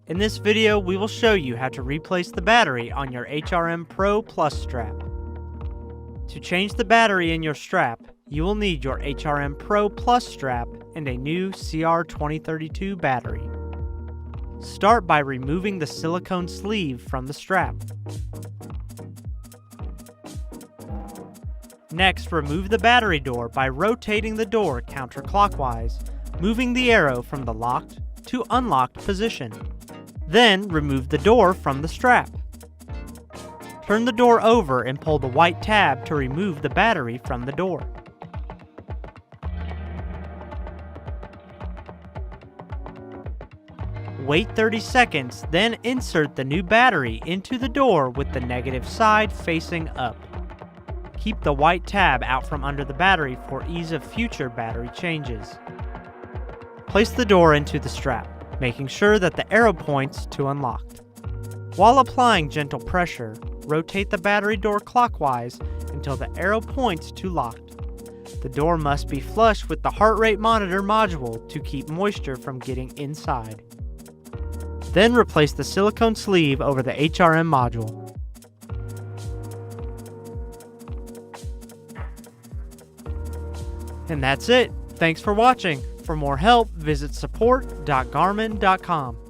In this video, we will show you how to replace the battery on your HRM-Pro Plus strap. To change the battery in your strap, you will need your HRM-Pro Plus strap and a new CR2032 battery. Start by removing the silicone sleeve from the strap. Next, remove the battery door by rotating the door counterclockwise, moving the arrow from the locked to unlocked position. Then, remove the door from the strap. Turn the door over and pull the white tab to remove the battery from the door. Wait 30 seconds, then insert the new battery into the door with the negative side facing up. Keep the white tab out from under the battery for ease of future battery changes. Place the door into the strap, making sure that the arrow points to unlocked. While applying gentle pressure, rotate the battery door clockwise until the arrow points to locked. The door must be flush with the heart rate monitor module to keep moisture from getting inside. Then replace the silicone sleeve over the HRM module. And that's it. Thanks for watching. For more help, visit support.garmin.com.